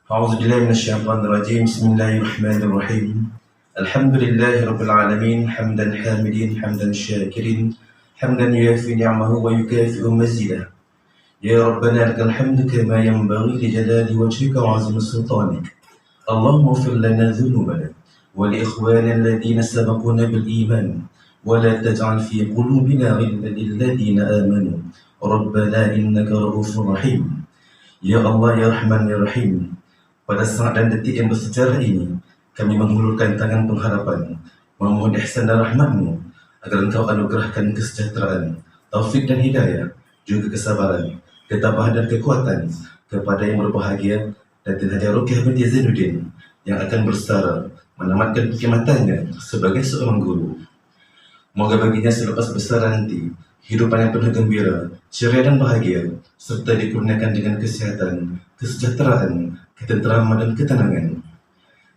أعوذ بالله من الشيطان الرجيم. بسم الله الرحمن الرحيم. الحمد لله رب العالمين، حمدا حامدين حمدا شاكرين، حمدا يوافي نعمه ويكافئ مزيده. يا ربنا لك الحمد كما ينبغي لجلال وجهك وعظيم سلطانك. اللهم اغفر لنا ذنوبنا ولإخواننا الذين سبقونا بالإيمان، ولا تجعل في قلوبنا غلا للذين آمنوا ربنا إنك رؤوف رحيم. Ya Allah, Ya Rahman, Ya Rahim, pada saat dan detik yang bersejarah ini, kami menghulurkan tangan pengharapan, memohon ihsan dan rahmat-Mu agar Engkau anugerahkan kesejahteraan, taufik dan hidayah, juga kesabaran, ketabahan dan kekuatan kepada yang berbahagia Datin Haji Ruqyah binti Zainuddin yang akan bersara menamatkan perkhidmatannya sebagai seorang guru. Moga baginya selepas besar nanti hidupan yang penuh gembira, ceria dan bahagia, serta dikurniakan dengan kesihatan, kesejahteraan, ketenteraman dan ketenangan.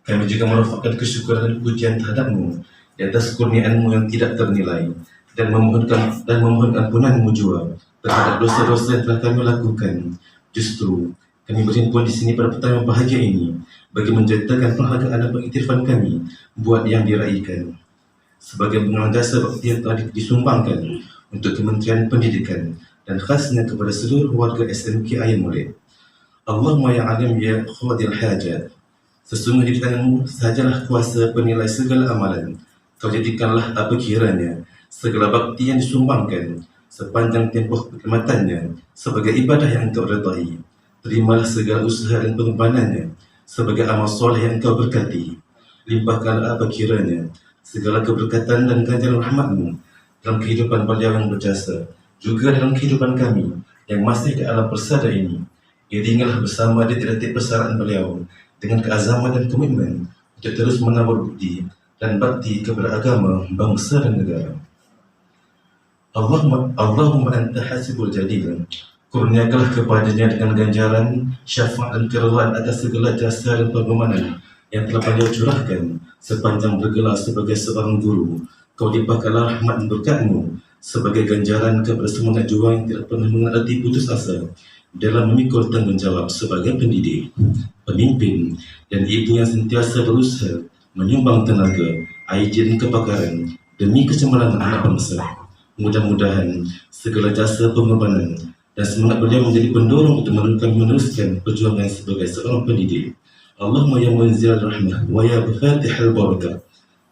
Kami juga merafakkan kesyukuran dan pujian terhadap-Mu di atas kurniaan-Mu yang tidak ternilai, dan memohon ampunan-Mu jua terhadap dosa-dosa yang telah kami lakukan. Justru kami berhimpun di sini pada petang yang bahagia ini bagi menjadikan penghargaan dan pengiktirafan kami buat yang diraihkan sebagai bunga jasa bakti yang telah disumbangkan untuk Kementerian Pendidikan dan khasnya kepada seluruh warga SMK Ayam Murid. Allahumma ya alim ya khadil hajat, sesungguhnya di tangan-Mu sahajalah kuasa penilai segala amalan. Kau jadikanlah apa kiranya segala bakti yang disumbangkan sepanjang tempoh perkhidmatannya sebagai ibadah yang Engkau redai. Terimalah segala usaha dan pengorbanannya sebagai amal soleh yang Engkau berkati. Limpahkanlah apa kiranya segala keberkatan dan ganjaran rahmat-Mu dalam kehidupan beliau yang berjasa, juga dalam kehidupan kami yang masih di alam persada ini. Iringalah bersama di detik persaraan beliau dengan keazaman dan komitmen untuk terus menabur bukti dan bakti kepada agama, bangsa dan negara. Allahumma anta hasibul jadil, kurniakanlah kepadanya dengan ganjaran, syafaat dan keridhaan atas segala jasa dan pengorbanan yang telah beliau curahkan sepanjang bergelar sebagai seorang guru. Kau limpahkanlah rahmat dan berkat-Mu sebagai ganjaran kepada semua juang yang tidak pernah mengerti putus asa dalam memikul tanggungjawab sebagai pendidik, pemimpin, dan ibu yang sentiasa berusaha menyumbang tenaga, idea dan kepakaran demi kecemerlangan anak bangsa. Mudah-mudahan segala jasa pengorbanan dan semangat beliau menjadi pendorong untuk meneruskan perjuangan sebagai seorang pendidik. Allahumma ya munzil rahmah wa ya fatihal barakah,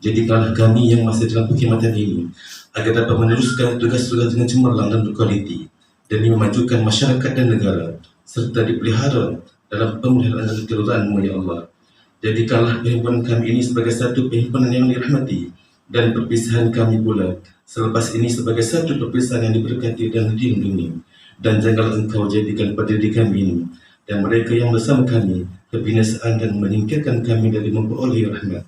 jadikanlah kami yang masih dalam perkhidmatan ini agar dapat meneruskan tugas-tugas dengan cemerlang dan berkualiti demi memajukan masyarakat dan negara, serta dipelihara dalam pemeliharaan dan keridhaan-Mu ya Allah. Jadikanlah perhimpunan kami ini sebagai satu perhimpunan yang dirahmati, dan perpisahan kami pula selepas ini sebagai satu perpisahan yang diberkati dan dilindungi. Dan janganlah Engkau jadikan pada diri kami ini dan mereka yang bersama kami kebinasaan dan menyingkirkan kami dari memperoleh rahmat.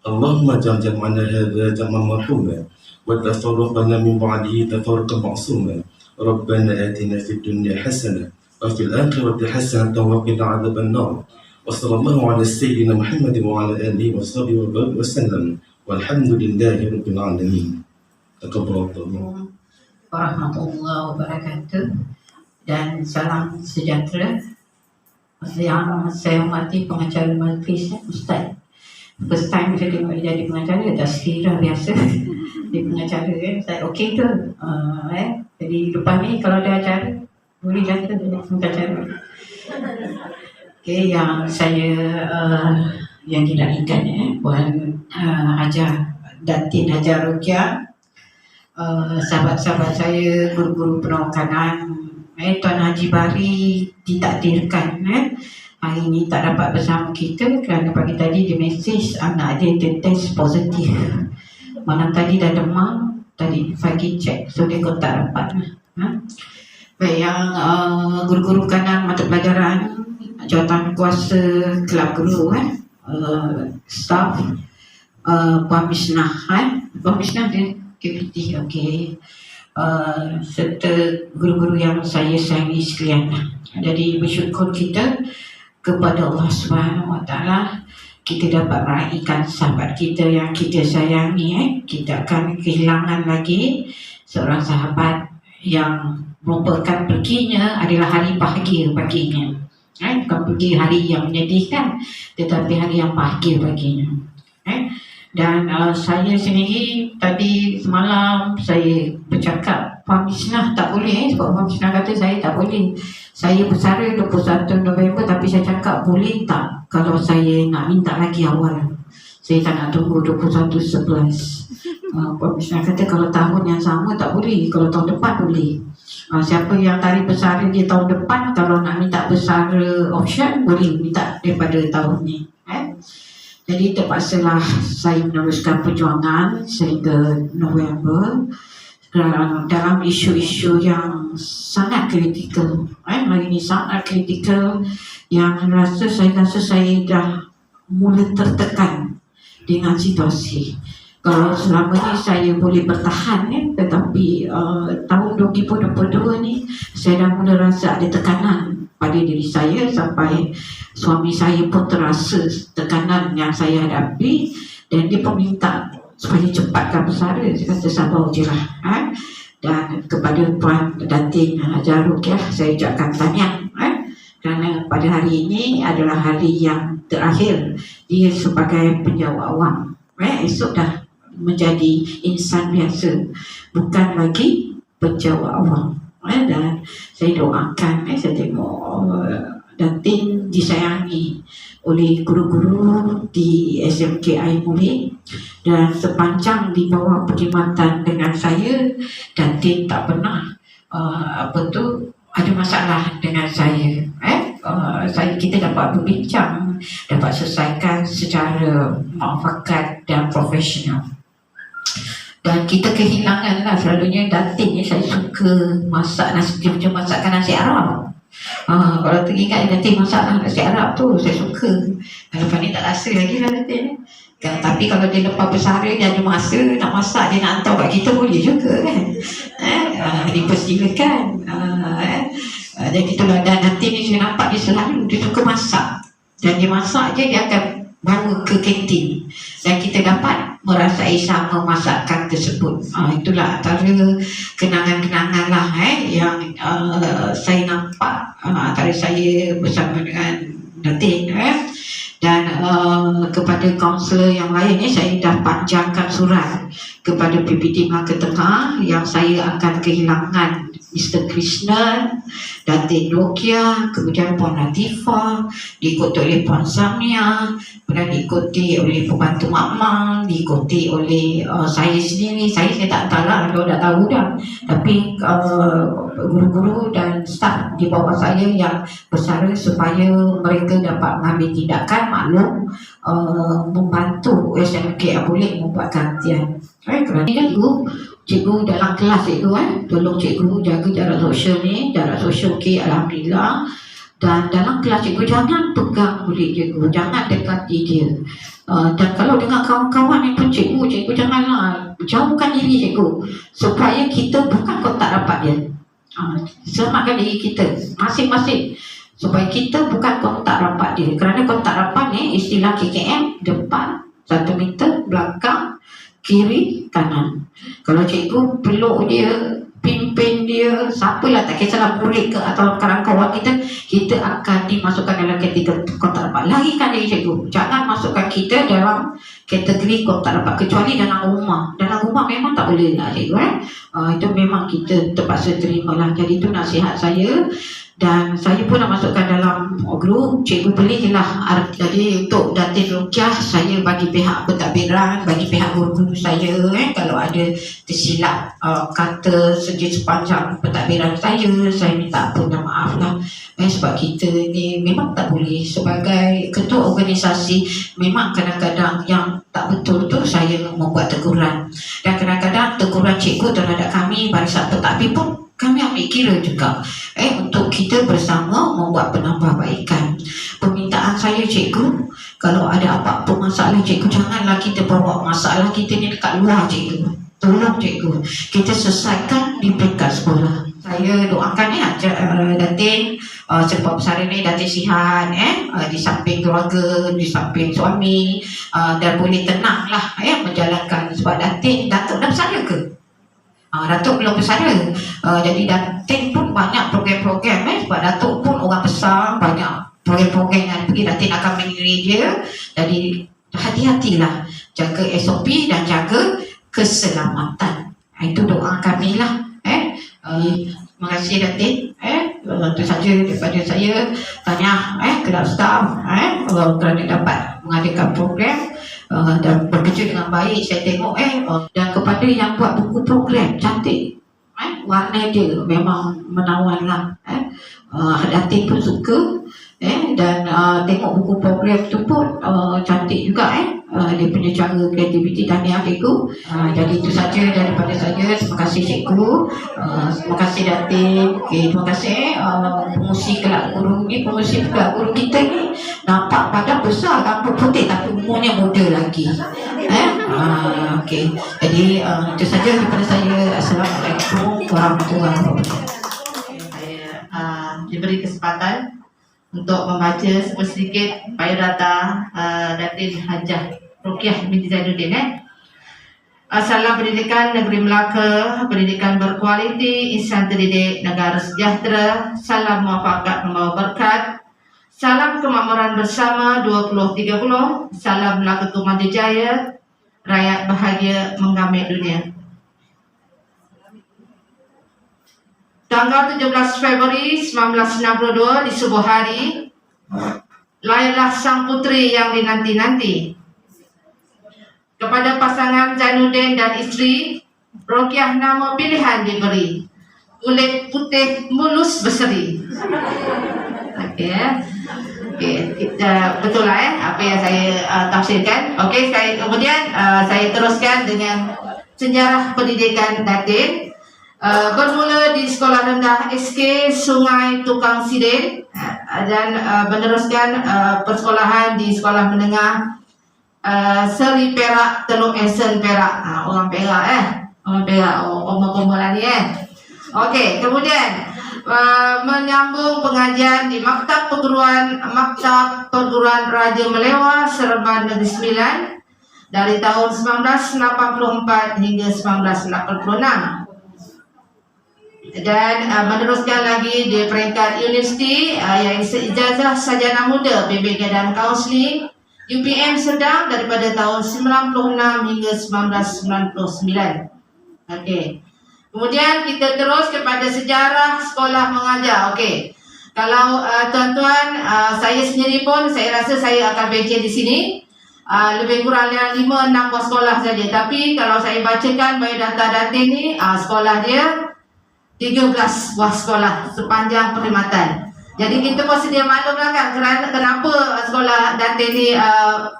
Allahumma ja'al jam'ana hadza jam'an marhuma wa tafarraqana min ba'dihi tafarruqan ma'suma. Rabbana atina fid dunya hasanah wa fil akhirati hasanah wa qina 'adzaban nar. Wa sallallahu 'ala sayyidina Muhammad wa 'ala alihi wa sahbihi wa sallam. Walhamdulillahi rabbil alamin. Taqabbalallahu warahmatullahi wabarakatuh, dan salam sejahtera. Yang saya hormati pengacara majlis Ustaz. First time saya tengok dia jadi pengacara, tak sekira biasa. Dia pengacara kan, saya okey tu. Jadi depan ni kalau ada acara, boleh jatuh jadi pengacara. Okey, yang saya yang tidak ingat Puan Hajar Datin Haji Ruqyah, sahabat-sahabat saya, guru-guru penawakanan, Tuan Haji Bari ditakdirkan hari ini tak dapat bersama kita kerana pagi tadi dia mesej anak dia test positif. Malam tadi dah demam, tadi pagi cek, so dia kata tak dapat. Baik, yang guru-guru kanan mata pelajaran, jawatan kuasa kelab guru, staff, Puan Misnah, Puan Misnah dia KPT, okey. Serta guru-guru yang saya sayangi sekalian. Jadi bersyukur kita kepada Allah Subhanahu Wa Taala kita dapat meraihkan sahabat kita yang kita sayangi. Kita akan kehilangan lagi seorang sahabat yang merupakan perginya adalah hari bahagia baginya. Bukan pergi hari yang menyedihkan, tetapi hari yang bahagia baginya. Dan saya sendiri tadi semalam saya bercakap Puan Misnah tak boleh, sebab Puan Misnah kata saya tak boleh. Saya bersara 21 November, tapi saya cakap boleh tak kalau saya nak minta lagi awal. Saya tak nak tunggu 21/11. Puan Misnah kata kalau tahun yang sama tak boleh, kalau tahun depan boleh. Siapa yang tarik bersara dia tahun depan, kalau nak minta bersara option boleh minta daripada tahun ni. Jadi terpaksalah saya meneruskan perjuangan sehingga November dalam isu-isu yang sangat kritikal. Hari ini sangat kritikal yang saya rasa saya dah mula tertekan dengan situasi. Kalau selama ni saya boleh bertahan tetapi tahun 2022 ni saya dah mula rasa ada tekanan pada diri saya, sampai suami saya pun terasa tekanan yang saya hadapi dan dia pun minta supaya cepatkan bersara. Saya kata sabar je lah. Dan kepada Puan Datin Hajar Rukiah saya ucapkan tahniah kerana pada hari ini adalah hari yang terakhir dia sebagai penjawat awam. Esok dah menjadi insan biasa, bukan lagi penjawat awam. Dan saya doakan, saya tengok Datin disayangi oleh guru-guru di SMKI Mulik, dan sepanjang di bawah perkhidmatan dengan saya, Datin tak pernah ada masalah dengan saya. Kita dapat berbincang, dapat selesaikan secara muafakat dan profesional. Dan kita kehilangan lah selalunya Datin ni. Saya suka masak nasi, macam masakan nasi Arab. Kalau teringat Datin masak nasi Arab tu saya suka. Lepas ni tak rasa lagi lah Datin. Tapi kalau dia lepas bersara, dia ada masa nak masak, dia nak hantar kat kita boleh juga kan. Dipersilakan. Jadi itulah. Dan Datin ni saya nampak dia selalu dia suka masak. Dan dia masak je dia akan bawa ke kantin dan kita dapat merasai sama masakan tersebut. Itulah antara kenangan-kenangan lah yang saya nampak antara saya bersama dengan Datin. Dan kepada kaunselor yang lain ni saya dah panjangkan surat kepada PPD Melaka Tengah yang saya akan kehilangan Mr. Krishnan, Datin Rukiah, kemudian Puan Latifah, diikuti oleh Puan Samia, kemudian diikuti oleh pembantu Mak Mang, diikuti oleh saya sendiri. Saya tak tahu lah, kalau dah tahu dah. Tapi guru-guru dan staf di bawah saya yang bersara supaya mereka dapat mengambil tindakan, maklum membantu SMK Abulik membuat gantian. Kerana cikgu dalam kelas itu tolong cikgu jaga jarak sosial ni. Jarak sosial okey, alhamdulillah. Dan dalam kelas cikgu jangan pegang kulit cikgu, jangan dekati dia. Dan kalau dengan kawan-kawan itu cikgu janganlah jauhkan diri cikgu, supaya kita bukan kontak rapat dia. Selamatkan diri kita masing-masing supaya kita bukan kontak rapat dia. Kerana kontak rapat ni istilah KKM, depan 1 meter, belakang, kiri, kanan. Kalau cikgu peluk dia, pimpin dia, siapalah, tak kisahlah murid ke atau kawan-kawan kita akan dimasukkan dalam kategori kontak rapat. Larikan dari cikgu, jangan masukkan kita dalam kategori kontak rapat, kecuali dalam rumah. Dalam rumah memang tak boleh lah cikgu. Itu memang kita terpaksa terimalah. Jadi itu nasihat saya. Dan saya pun nak masukkan dalam grup, cikgu beli je lah. Jadi untuk Datin Rukiah, saya bagi pihak pentadbiran, bagi pihak guru-guru saya, kalau ada tersilap kata sepanjang pentadbiran saya minta pun maaf lah. Sebab kita ni memang tak boleh, sebagai ketua organisasi, memang kadang-kadang yang tak betul tu saya membuat teguran. Dan kadang-kadang teguran cikgu terhadap kami barisan pentadbir pun kami ambil kira juga untuk kita bersama membuat penambahbaikan. Permintaan saya cikgu, kalau ada apa-apa masalah cikgu, janganlah kita bawa masalah kita ni dekat luar cikgu. Tolong cikgu, kita selesaikan di peringkat sekolah. Saya doakan Datin sebab bersara ni Datin sihat, di samping keluarga, di samping suami, dan boleh tenanglah menjalankan. Sebab Datin Datuk dah bersara ke? Datuk belum bersara. Jadi Datin pun banyak program-program sebab Datuk pun orang besar, banyak program-program yang pergi. Datin akan mengiringi dia. Jadi hati-hatilah, jaga SOP dan jaga keselamatan. Itu doa kami lah. Terima kasih Datin. Itu saja daripada saya. Tanya kelab staff kerana dapat mengadakan program dan bekerja dengan baik. Saya tengok dan kepada yang buat buku program cantik, warna dia memang menawan lah. Datin pun suka dan tengok buku program tu pun cantik juga dia punya cara kreativiti. Tahniah cikgu. Jadi itu saja daripada saya. Terima kasih cikgu, terima kasih Datin. Terima kasih pengurusi kelab guru ni. Pengurusi kelab guru kita ni nampak badan besar, rambut putih tapi umurnya muda lagi. Jadi itu saja daripada saya. Assalamualaikum warahmatullahi wabarakatuh. Saya diberi kesempatan untuk membaca sedikit biodata Datin Hajah Rukiah binti Zainuddin. Salam pendidikan negeri Melaka, pendidikan berkualiti, insan terdidik negara sejahtera. Salam muafakat membawa berkat. Salam kemakmuran bersama 2030. Salam Melaka Maju Jaya, rakyat bahagia menggamit dunia. Tanggal 17 Februari 1962 di subuh hari, lahirlah sang putri yang dinanti-nanti. Kepada pasangan Zainuddin dan isteri, Rukiah nama pilihan diberi, kulit putih mulus berseri. Betul lah apa yang saya tafsirkan. Kemudian saya teruskan dengan sejarah pendidikan Datin. Bermula di sekolah rendah SK Sungai Tukang Sidin dan meneruskan persekolahan di sekolah menengah Seri Perak, Teluk Esen Perak. Orang Perak Omong-omong lah ni kemudian menyambung pengajian di Maktab Perguruan Raja Melewah Seremban Negeri Sembilan dari tahun 1984 hingga 1986. Dan meneruskan lagi di peringkat universiti yang seijazah sarjana muda BBK dan Kaunseling UPM Sedang daripada tahun 96 hingga 1999. Kemudian kita terus kepada sejarah sekolah mengajar. Kalau tuan-tuan, saya sendiri pun saya rasa saya akan baca di sini lebih kurang 5-6 buah sekolah saja. Tapi kalau saya bacakan biodata Datin ni, sekolah dia 13 buah sekolah sepanjang perkhidmatan. Jadi kita pun sedia maklum lah kan kenapa sekolah Datin ni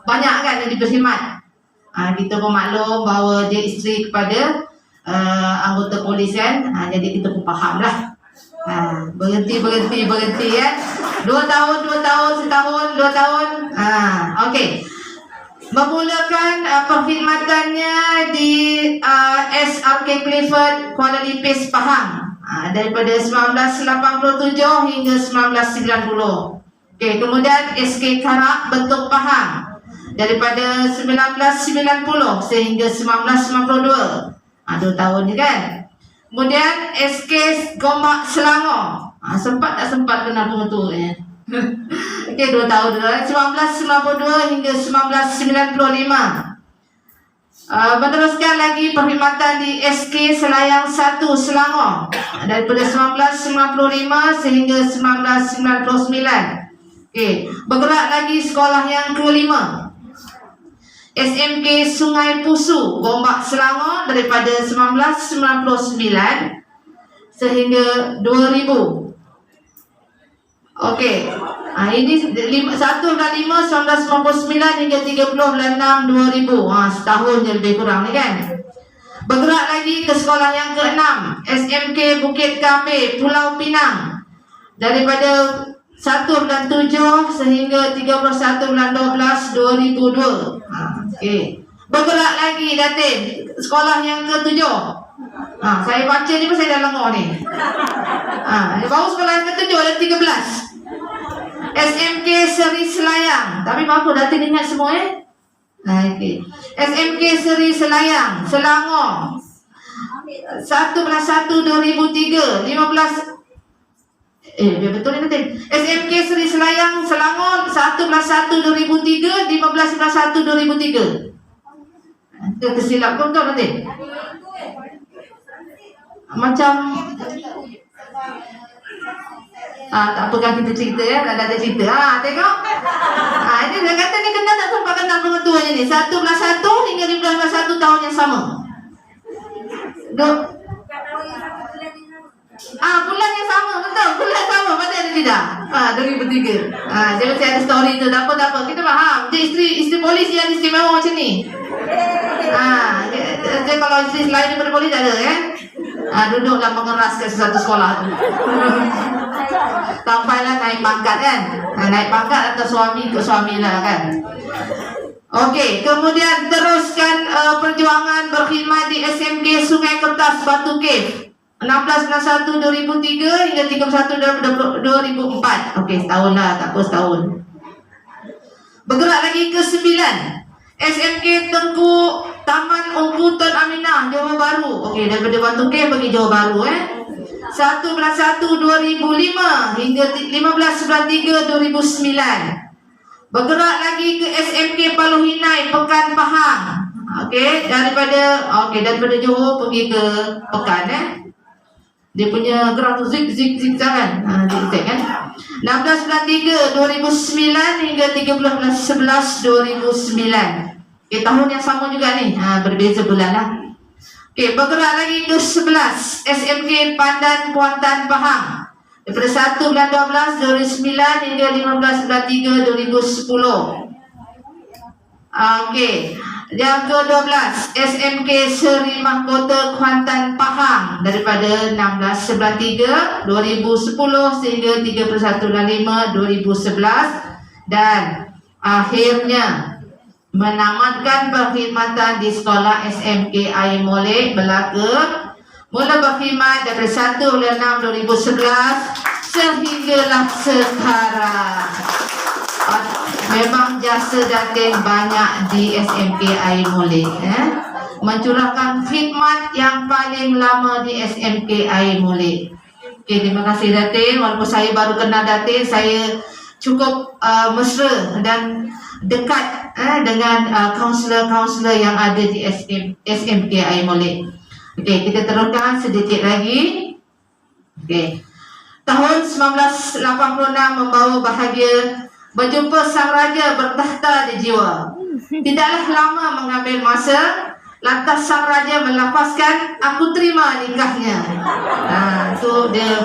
banyak kan yang berkhidmat. Kita pun maklum bahawa dia isteri kepada anggota polis kan. Jadi kita pun faham lah. Berhenti 2 tahun, setahun, 2 tahun. Memulakan perkhidmatannya di SRK Clifford, Kuala Lipis, Pahang daripada 1987 hingga 1990. Kemudian SK Karak, Bentuk, Pahang daripada 1990 sehingga 1992. 2 tahun je kan. Kemudian SK Gombak, Selangor. Sempat tak sempat kenal pengetua 2 tahun 1992 hingga 1995. Meneruskan lagi perkhidmatan di SK Selayang 1, Selangor daripada 1995 sehingga 1999. Bergerak lagi sekolah yang kelima, SMK Sungai Pusu, Gombak, Selangor daripada 1999 sehingga 2000. Ini 1 bulan 5 1999 hingga 30 bulan 6 2000. Setahun je lebih kurang ni kan. Bergerak lagi ke sekolah yang ke-6, SMK Bukit Kambing, Pulau Pinang daripada 1 bulan 7 sehingga 31 bulan 12 2002. Bergerak lagi Datin, sekolah yang ke-7. Saya baca ni pun saya dah lengah ni. Baru sekolah yang ke-7 ada 13. SMK Seri Selayang. Tapi apa Datin ingat semua SMK Seri Selayang, Selangor 1/1/2003, 15 betul ni nanti. SMK Seri Selayang Selangor 1/1/2003, 15/1/2003. Tersilap betul nanti. Macam tak apa kan kita cerita ya, ada cerita. Tengok. Ini dia kata ni kena tak sampai kenal pengetuanya ni. 1/1 hingga 15/1 tahun yang sama. Bulan yang sama, betul. Bulan yang sama, pada ada tidak? 2003. Dia mesti ada story tu. Tak apa. Kita faham. Dia isteri polis yang istimewa macam ni. Dia kalau isteri selain daripada polis ada kan? Duduklah mengeraskan sesuatu sekolah tu. Sampailah naik pangkat kan? Naik pangkat atau suami ke suami lah kan? Okey, kemudian teruskan perjuangan berkhidmat di SMK Sungai Kertas Batu Cave 16/1/2003 hingga 31/2004. Okey, setahun lah, tak apa setahun. Bergerak lagi ke 9 SMK Tengku Taman Ungku Tun Aminah Johor Bahru. Okey, daripada Batu Cave pergi Johor Bahru 1/1/2005 hingga 15/3/2009. Bergerak lagi ke SMK Paluh Hinai Pekan Pahang. Okey, daripada Johor pergi ke Pekan Dia punya gerak tu zik kan. Zig kan. 16/3/2009 hingga 13/11/2009. Okey, tahun yang sama juga ni. Berbeza bulan lah. Okey, bergerak lagi ke 11 SMK Pandan Kuantan Pahang. Daripada 1/12/2009 hingga 15/3/2010. Okey, yang ke-12 SMK Seri Mahkota Kuantan Pahang daripada 16/3/2010 sehingga 31/5/2011 dan akhirnya menamatkan perkhidmatan di sekolah SMK Air Molek Melaka. Mula berkhidmat daripada 1/6/2011 sehinggalah sekarang. Memang jasa Datin banyak di SMK Air Molek. Mencurahkan khidmat yang paling lama di SMK Air Molek. Okay, terima kasih Datin. Walaupun saya baru kenal Datin, saya cukup mesra dan dekat dengan kaunselor-kaunselor yang ada di SMK Air Molek. Okey, kita teruskan sedikit lagi. Okey. Tahun 1986 membawa bahagia berjumpa sang raja bertahta di jiwa. Tidaklah lama mengambil masa, lantas sang raja melafazkan, "Aku terima nikahnya." Itu dia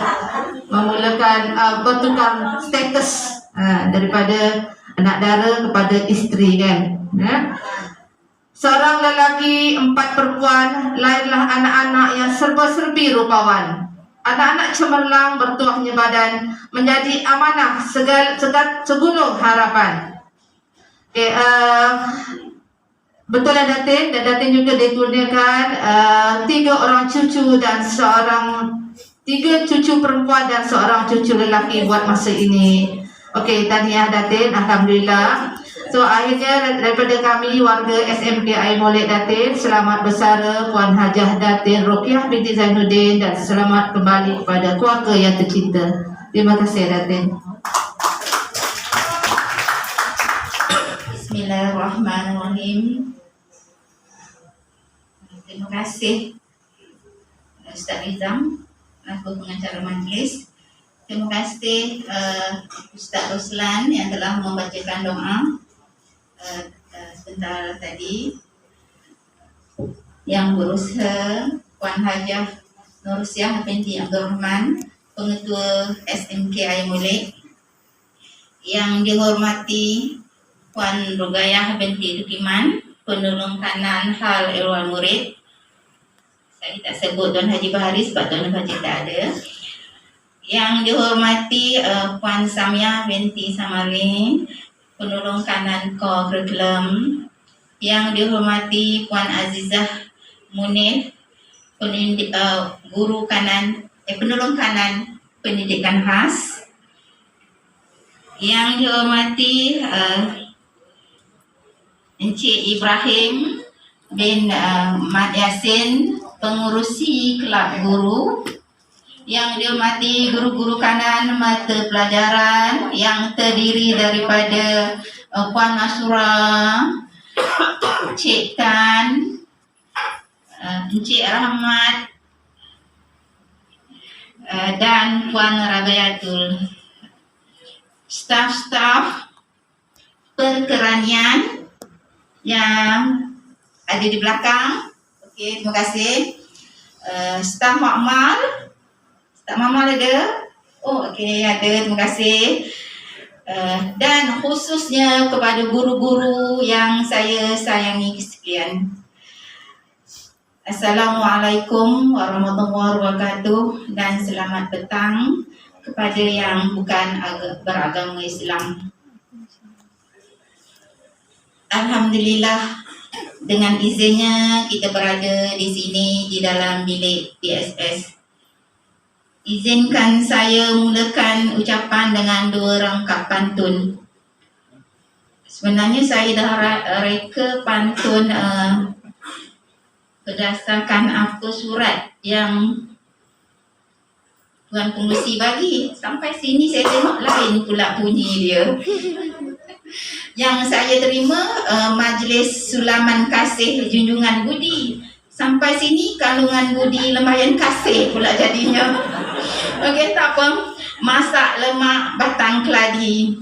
memulakan bertukar status daripada anak dara kepada isteri kan. Seorang lelaki, 4 perempuan, lahirlah anak-anak yang serba-serbi rupawan. Anak-anak cemerlang bertuahnya badan, menjadi amanah segunung harapan. Okay, betul lah Datin, dan Datin juga dikurniakan 3 orang cucu dan 3 cucu perempuan dan seorang cucu lelaki buat masa ini. Okey, tahniah Datin, alhamdulillah. So akhirnya daripada kami warga SMK Air Molek Datin, selamat bersara Puan Hajah Datin Rokiah binti Zainuddin dan selamat kembali kepada keluarga yang tercinta. Terima kasih Datin. Bismillahirrahmanirrahim. Terima kasih Ustaz Rizam, aku pengacara majlis. Terima kasih Ustaz Roslan yang telah membacakan doa sebentar tadi. Yang berusaha Puan Hajah Nursiah binti Abdul Rahman, Pengetua SMK Air Molek. Yang dihormati Puan Rugayah binti Dukiman, Penolong Kanan Hal Irwal Murid. Saya tak sebut Tuan Haji Bahari sebab Tuan Haji tak ada. Yang dihormati Puan Samia binti Samarin, Penolong Kanan Core Curriculum. Yang dihormati Puan Azizah Munir, Guru Kanan Penolong Kanan Pendidikan Khas. Yang dihormati Encik Ibrahim bin Mat Yasin, pengurusi kelab guru, yang dihormati guru-guru kanan mata pelajaran yang terdiri daripada Puan Masura, Cik Tan, Encik Rahmat dan Puan Rabayatul. Staf-staf perkeranian yang ada di belakang. Okey, terima kasih. Staf makmal. Staf makmal ada? Oh, okey, ada. Terima kasih. Dan khususnya kepada guru-guru yang saya sayangi sekalian. Assalamualaikum warahmatullahi wabarakatuh dan selamat petang kepada yang bukan beragama Islam. Alhamdulillah, dengan izinnya kita berada di sini di dalam bilik PSS. Izinkan saya mulakan ucapan dengan 2 rangkap pantun. Sebenarnya saya dah reka pantun berdasarkan apa surat yang Tuan Pengerusi bagi. Sampai sini saya tengok lain pula bunyi dia. Yang saya terima Majlis Sulaman Kasih Junjungan Budi. Sampai sini kandungan budi lemayan kasih pula jadinya. Okey, tak apa. Masak lemak batang keladi.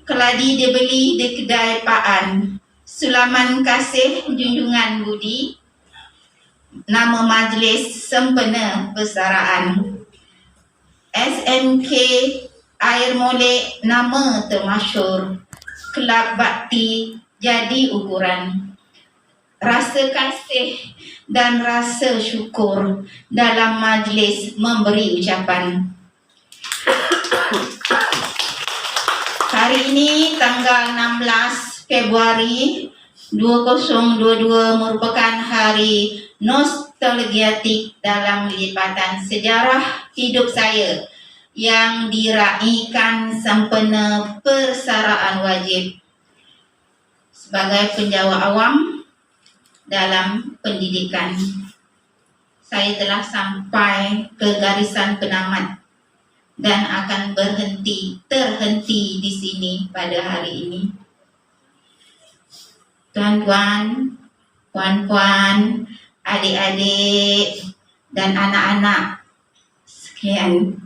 Keladi dia beli di kedai Paan. Sulaman Kasih Junjungan Budi. Nama majlis sempena persaraan. SMK Air Molek nama termasyur. Kelab bakti jadi ukuran. Rasa kasih dan rasa syukur dalam majlis memberi ucapan. Hari ini tanggal 16 Februari 2022 merupakan hari nostalgiatik dalam lipatan sejarah hidup saya yang diraikan sempena persaraan wajib sebagai penjawat awam dalam pendidikan. Saya telah sampai ke garisan penamat dan akan terhenti di sini pada hari ini. Tuan-tuan, puan-puan, adik-adik dan anak-anak sekalian,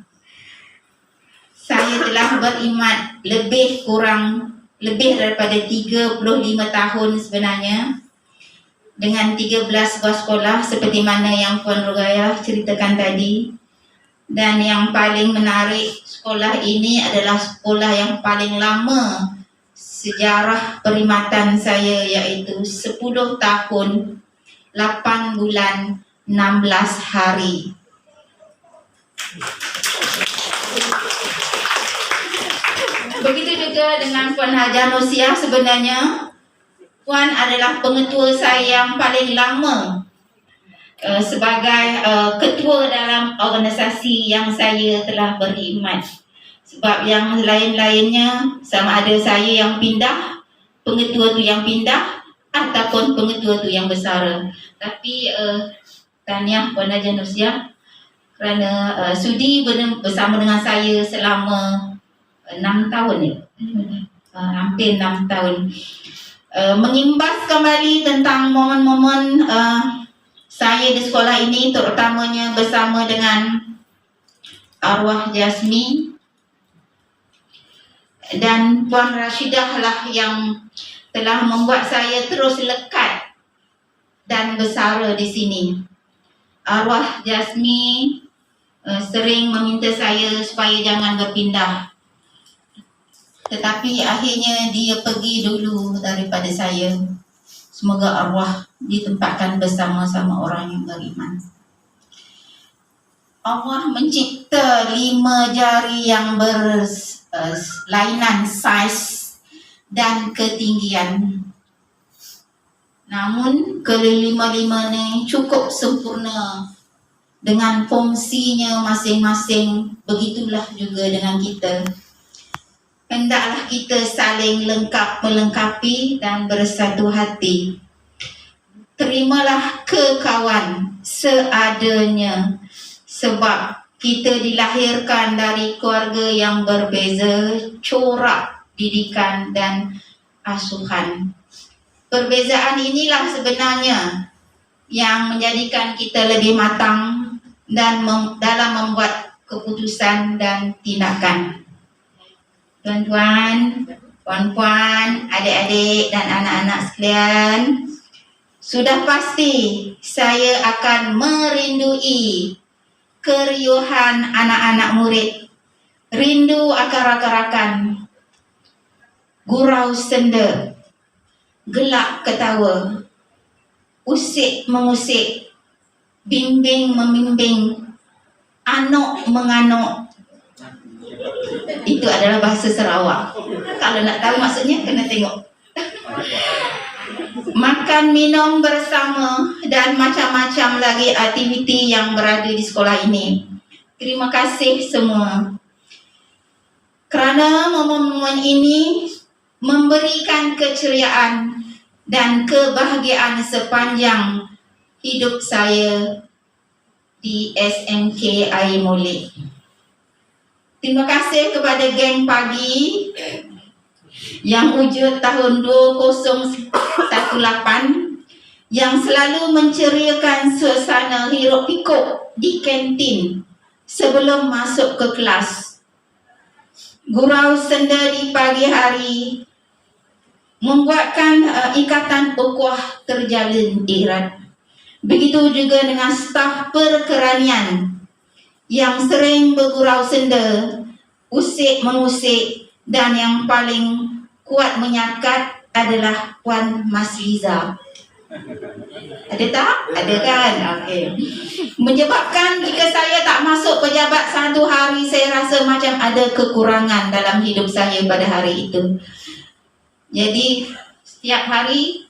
saya telah berimat lebih daripada 35 tahun sebenarnya dengan 13 buah sekolah seperti mana yang Puan Rugaya ceritakan tadi. Dan yang paling menarik, sekolah ini adalah sekolah yang paling lama sejarah perkhidmatan saya, iaitu 10 tahun 8 bulan 16 hari. Begitu juga dengan Puan Haja Nursiah. Sebenarnya Puan adalah pengetua saya yang paling lama sebagai ketua dalam organisasi yang saya telah berkhidmat. Sebab yang lain-lainnya sama ada saya yang pindah, pengetua tu yang pindah, ataupun pengetua tu yang bersara. Tapi tahniah Puan Haja Nursiah kerana sudi bersama dengan saya selama 6 tahun ya. Hampir 6 tahun. Mengimbas kembali tentang momen-momen saya di sekolah ini, terutamanya bersama dengan arwah Jasmi dan Puan Rashidah lah yang telah membuat saya terus lekat dan bersara di sini. Arwah Jasmi sering meminta saya supaya jangan berpindah. Tetapi akhirnya dia pergi dulu daripada saya. Semoga arwah ditempatkan bersama-sama orang yang beriman. Allah mencipta 5 jari yang berlainan saiz dan ketinggian. Namun kelima-lima ni cukup sempurna dengan fungsinya masing-masing. Begitulah juga dengan kita. Hendaklah kita saling melengkapi dan bersatu hati. terimalah kekawan seadanya, sebab kita dilahirkan dari keluarga yang berbeza corak didikan dan asuhan. Perbezaan inilah sebenarnya yang menjadikan kita lebih matang dan dalam membuat keputusan dan tindakan. Tuan-tuan, puan-puan, adik-adik dan anak-anak sekalian, sudah pasti saya akan merindui keriuhan anak-anak murid, rindu akan rakan-rakan, gurau senda, gelak ketawa, usik mengusik, bimbing membimbing, anok menganok. Itu adalah bahasa Sarawak. Kalau nak tahu maksudnya kena tengok. Makan minum bersama dan macam-macam lagi aktiviti yang berada di sekolah ini. Terima kasih semua kerana momen-momen ini memberikan keceriaan dan kebahagiaan sepanjang hidup saya di SMK Air Molek. Terima kasih kepada geng pagi yang wujud tahun 2018 yang selalu menceriakan suasana hiruk pikuk di kantin sebelum masuk ke kelas. Gurau senda di pagi hari membuatkan ikatan ukhuwah terjalin erat. Begitu juga dengan staf perkeranian yang sering bergurau senda, usik mengusik, dan yang paling kuat menyakat adalah Puan Mas Liza. Ada tak? Ada kan? Okey. Menyebabkan jika saya tak masuk pejabat satu hari, saya rasa macam ada kekurangan dalam hidup saya pada hari itu. Jadi setiap hari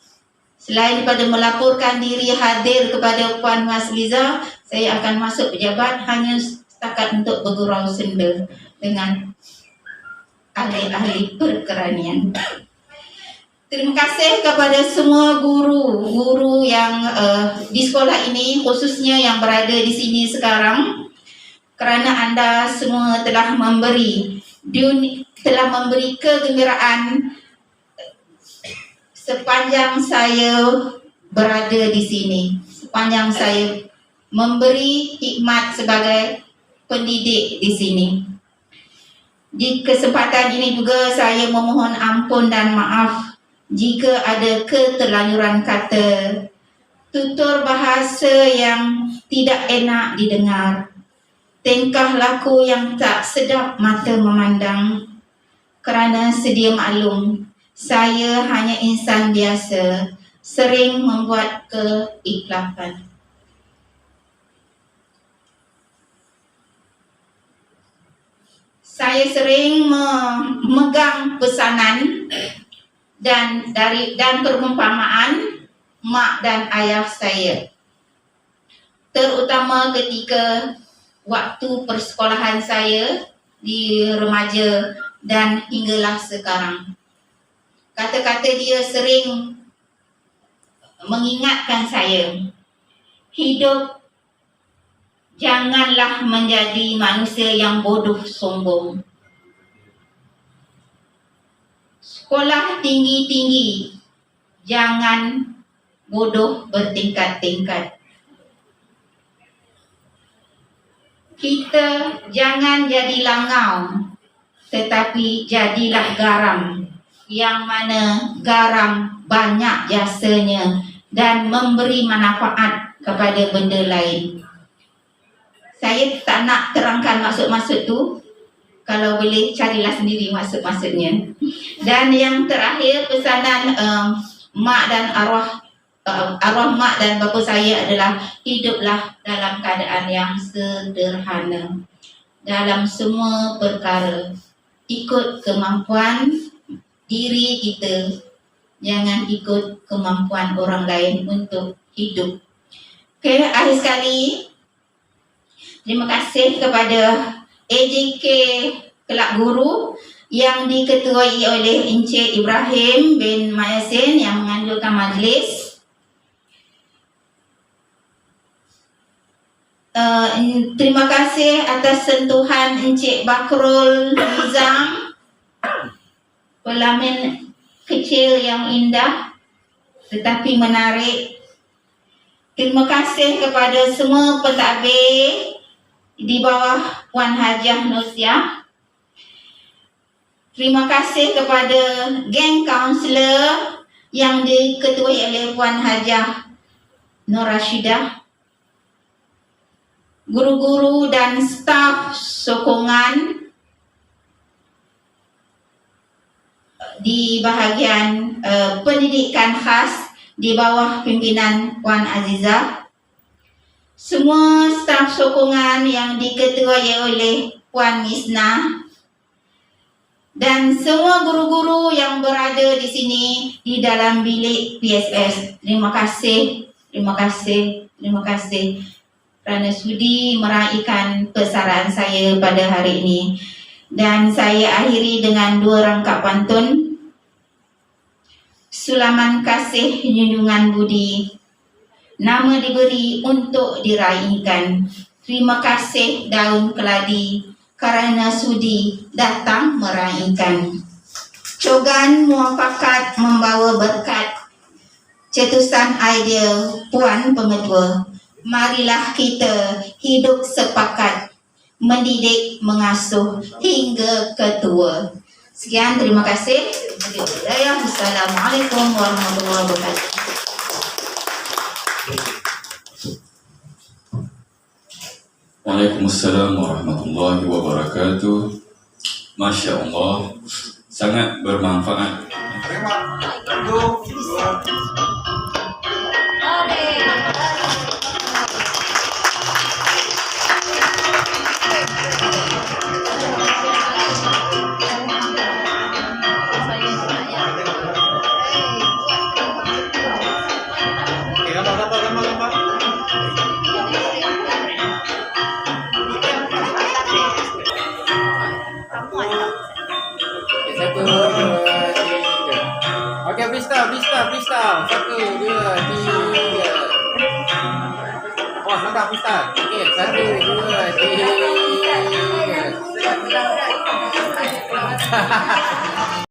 selain daripada melaporkan diri hadir kepada Puan Mas Liza, saya akan masuk pejabat hanya setakat untuk bergurau senda dengan ahli-ahli perkeranian. Terima kasih kepada semua guru yang di sekolah ini, khususnya yang berada di sini sekarang, kerana anda semua telah memberi kegembiraan sepanjang saya berada di sini, sepanjang saya memberi khidmat sebagai pendidik di sini. Di kesempatan ini juga saya memohon ampun dan maaf jika ada keterlanjuran kata, tutur bahasa yang tidak enak didengar, tingkah laku yang tak sedap mata memandang. Kerana sedia maklum, saya hanya insan biasa, sering membuat keiklafan. Saya sering memegang pesanan dan perumpamaan mak dan ayah saya, terutama ketika waktu persekolahan saya di remaja dan hinggalah sekarang. Kata-kata dia sering mengingatkan saya, hidup janganlah menjadi manusia yang bodoh sombong. Sekolah tinggi-tinggi, jangan bodoh bertingkat-tingkat. Kita jangan jadi langau, tetapi jadilah garam, yang mana garam banyak jasanya dan memberi manfaat kepada benda lain. Saya tak nak terangkan maksud-maksud tu. Kalau boleh carilah sendiri maksud-maksudnya. Dan yang terakhir, pesanan mak dan arwah mak dan bapa saya adalah hiduplah dalam keadaan yang sederhana dalam semua perkara. Ikut kemampuan diri kita, jangan ikut kemampuan orang lain untuk hidup. Okey, akhir sekali, terima kasih kepada AJK Kelab Guru yang diketuai oleh Encik Ibrahim bin Mayasin yang menganjurkan majlis. Terima kasih atas sentuhan Encik Bakrul Nizam, pelamin kecil yang indah tetapi menarik. Terima kasih kepada semua pentadbir di bawah Puan Hajah Nursiah. Terima kasih kepada geng kaunselor yang diketuai oleh Puan Hajah Nur Rashidah, guru-guru dan staf sokongan di bahagian pendidikan khas di bawah pimpinan Puan Azizah, semua staf sokongan yang diketuai oleh Puan Misnah, dan semua guru-guru yang berada di sini di dalam bilik PSS. Terima kasih, terima kasih, terima kasih kerana sudi meraihkan persaraan saya pada hari ini. Dan saya akhiri dengan 2 rangkap pantun. Sulaman kasih junjungan budi, nama diberi untuk diraihkan. Terima kasih daun keladi kerana sudi datang meraihkan. Cogan muafakat membawa berkat, cetusan idea Puan Pengetua. Marilah kita hidup sepakat, mendidik mengasuh hingga ketua. Sekian, terima kasih. Assalamualaikum warahmatullahi wabarakatuh. Waalaikumsalam warahmatullahi wabarakatuh. Masya Allah, sangat bermanfaat. Okey, freestyle. 1, 2, 3. Oh, sangat freestyle. Okey, 1, 2, 3.